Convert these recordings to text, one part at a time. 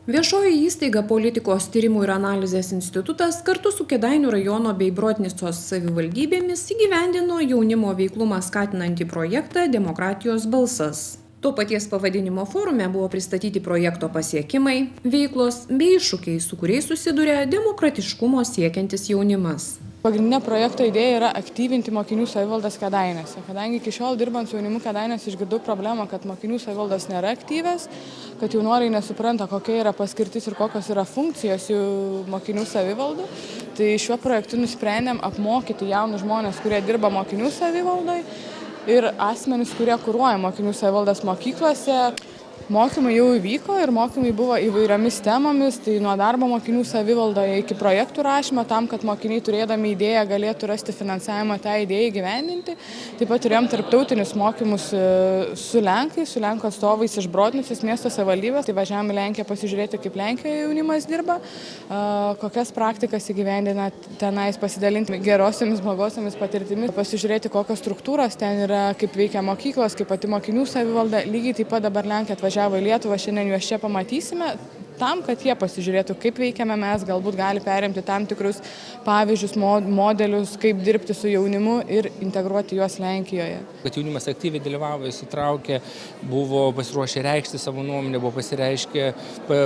Viešoji įstaiga Politikos tyrimų ir analizės institutas kartu su Kėdainių rajono bei Brotnicos savivaldybėmis įgyvendino jaunimo veiklumą skatinantį projektą Demokratijos balsas. To paties pavadinimo forume buvo pristatyti projekto pasiekimai, veiklos bei iššūkiai, su kuriais susiduria demokratiškumo siekiantis jaunimas. Pagrindinė projekto idėja yra aktyvinti mokinių savivaldas Kėdainiuose. Kadangi iki šiol dirbant su jaunimu Kėdainiuose išgirdau problemą, kad mokinių savivaldos nėra aktyvios, kad jaunuoliai nesupranta, kokia yra paskirtis ir kokios yra funkcijos jų mokinių savivaldų. Tai šiuo projektu nusprendėm apmokyti jaunus žmonės, kurie dirba mokinių savivaldai ir asmenys, kurie kuruoja mokinių savivaldas mokyklose. Mokymai jau įvyko ir mokymai buvo įvairiomis temomis, tai nuo darbo mokinių savivaldoje iki projektų rašymo, tam, kad mokiniai turėdami idėją galėtų rasti finansavimą tą idėją įgyvendinti. Taip pat turėjom tarptautinius mokymus su Lenkais, su Lenkų atstovais iš Brotnicos miesto savivaldybės. Tai važiavome į Lenkiją pasižiūrėti, kaip Lenkijoje jaunimas dirba, kokias praktikas įgyvendina tenais, pasidalinti gerosiomis, blogosiomis patirtimis, pasižiūrėti, kokios struktūros ten yra, kaip veikia mokyklos, kaip pati mokinių savivalda. Lygiai taip pat dabar Lenkija atvažiavo į Lietuvą, šiandien juos čia pamatysime, tam, kad jie pasižiūrėtų, kaip veikiame mes, galbūt gali perimti tam tikrus pavyzdžius, modelius, kaip dirbti su jaunimu ir integruoti juos Lenkijoje. Kad jaunimas aktyviai dalyvavo, įsitraukė, buvo pasiruošę reikšti savo nuomonę, buvo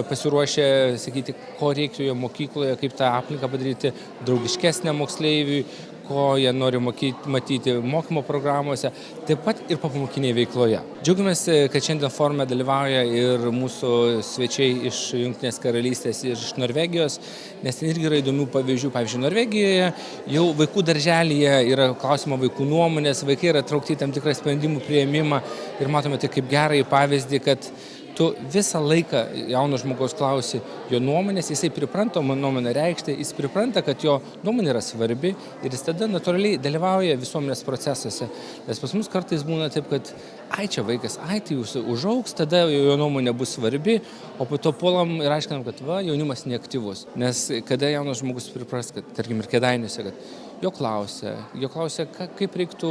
pasiruošę sakyti, ko reiktų jo mokykloje, kaip tą aplinką padaryti draugiškesnę moksleiviui, ko jie nori matyti mokymo programuose, taip pat ir popamokiniai veikloje. Džiaugiamės, kad šiandien forume dalyvauja ir mūsų svečiai iš Jungtinės karalystės ir iš Norvegijos, nes ten irgi yra įdomių pavyzdžių. Pavyzdžiui, Norvegijoje jau vaikų darželyje yra klausimo vaikų nuomonės, vaikai yra traukti į tam tikrą sprendimų priėmimą ir matome tai kaip gerąjį pavyzdį, kad tu visą laiką jauno žmogaus klausi jo nuomonės, jisai pripranta nuomonę reikšti, jis pripranta, kad jo nuomonė yra svarbi ir jis tada natūraliai dalyvauja visuomenės procesuose. Nes pas mus kartais būna taip, kad čia vaikas, tai jūs užaugs, tada jo nuomonė bus svarbi, o po to puolam ir aiškinam, kad jaunimas neaktyvus. Nes kada jaunas žmogus pripras, kad tarkim ir Kėdainiuose, kad jo klausia, kaip reiktų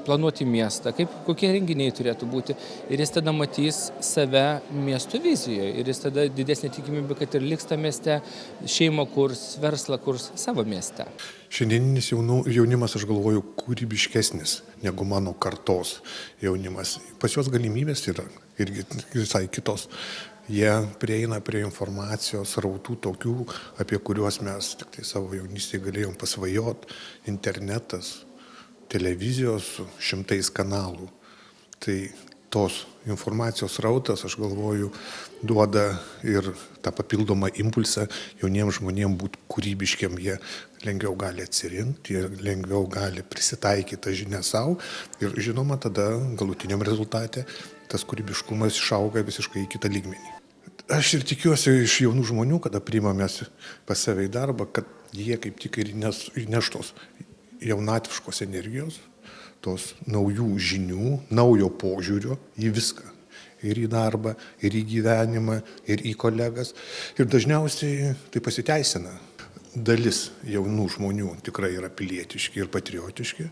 planuoti miestą, kokie renginiai turėtų būti. Ir jis tada matys save miesto vizijoje. Ir jis tada didesnė tikimybė, kad ir liks tą mieste, šeimą kurs, verslą kurs savo mieste. Šiandieninis jaunimas, aš galvoju, kūrybiškesnis negu mano kartos jaunimas. Pas juos galimybės yra irgi visai kitos. Jie prieina prie informacijos rautų tokių, apie kuriuos mes tik tai savo jaunystėje galėjom pasvajot. Internetas, televizijos su šimtais kanalų. Tai tos informacijos rautas, aš galvoju, duoda ir tą papildomą impulsą jauniems žmonėms būti kūrybiškiam. Jie lengviau gali atsirinkti, jie lengviau gali prisitaikyti tą žinią savo ir žinoma tada galutiniam rezultate tas kūrybiškumas išauga visiškai į kitą lygmenį. Aš ir tikiuosi iš jaunų žmonių, kada priimamės pas save į darbą, kad jie kaip tik ir įneš tos jaunatviškos energijos, tos naujų žinių, naujo požiūrio į viską. Ir į darbą, ir į gyvenimą, ir į kolegas. Ir dažniausiai tai pasiteisina. Dalis jaunų žmonių tikrai yra pilietiški ir patriotiški.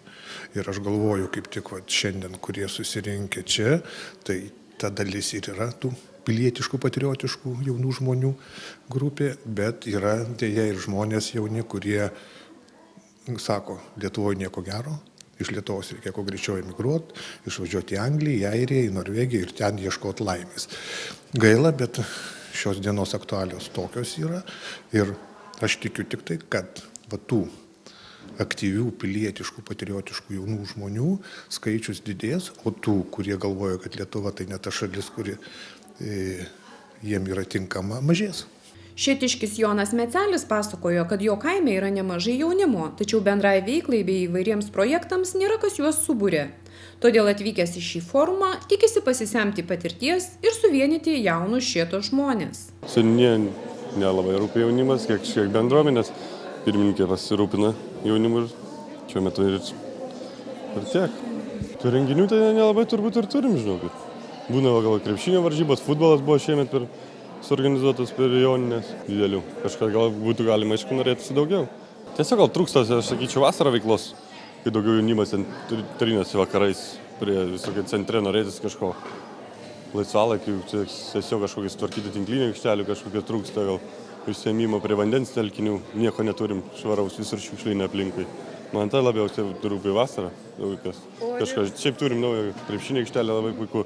Ir aš galvoju, kaip tik šiandien, kurie susirinkę čia, tai ta dalis ir yra tų pilietiškų, patriotiškų jaunų žmonių grupė, bet yra dėja ir žmonės jauni, kurie sako, Lietuvoje nieko gero, iš Lietuvos reikia kuo greičiau emigruoti, išvažiuoti į Angliją, į Airiją, į Norvegiją ir ten ieškoti laimės. Gaila, bet šios dienos aktualios tokios yra ir aš tikiu tik tai, kad tų aktyvių, pilietiškų, patriotiškų jaunų žmonių skaičius didės, o tų, kurie galvoja, kad Lietuva tai ne ta šalis, kuri jiem yra tinkama, mažės. Šėtiškis Jonas Mecelis pasakojo, kad jo kaime yra nemažai jaunimo, tačiau bendrai veiklai bei įvairiems projektams nėra kas juos subūrė. Todėl atvykęs į šį forumą tikisi pasisemti patirties ir suvienyti jaunus Šėtos žmonės. Seniai nelabai rūpi jaunimas, kiek bendruomenės. Pirmininkė pasirūpina jaunimu ir šiuo metu ir tiek. Tų renginių tai nelabai turbūt ir turim, žinokit. Būna gal krepšinio varžybos, futbolas buvo šiemet suorganizuotas per Joninės didelių. Kažką gal būtų galima, aišku, norėtųsi daugiau. Tiesiog gal trūksta, aš sakyčiau, vasarą veiklos, kai daugiau jaunimas ten trinasi vakarais prie visokio centre norėtis kažko. laisvalaikiu, tiesiog kažkokius tvarkyti tinklinį aikštelių, kažkokie trūksta gal užsiėmimo prie vandens telkinių, nieko neturim švaraus, visur šiukšlynė aplinkui. Man tai labiausiai rūpi vasarą. Šiaip turim naują krepšinį aikštelę, labai puiku,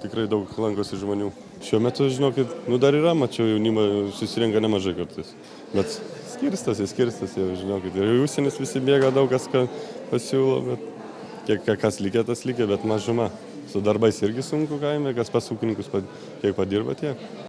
tikrai daug lankosi žmonių. Šiuo metu, žinokit, dar yra, mačiau, jaunimą susirenka nemažai kartais, bet skirstasi, jau, žinokit, ir užsienis visi bėga, daug kas pasiūlo, bet kas likė, tas likė, bet mažuma. Su darbais irgi sunku kaime, kas pas ūkininkus kiek padirba, tiek.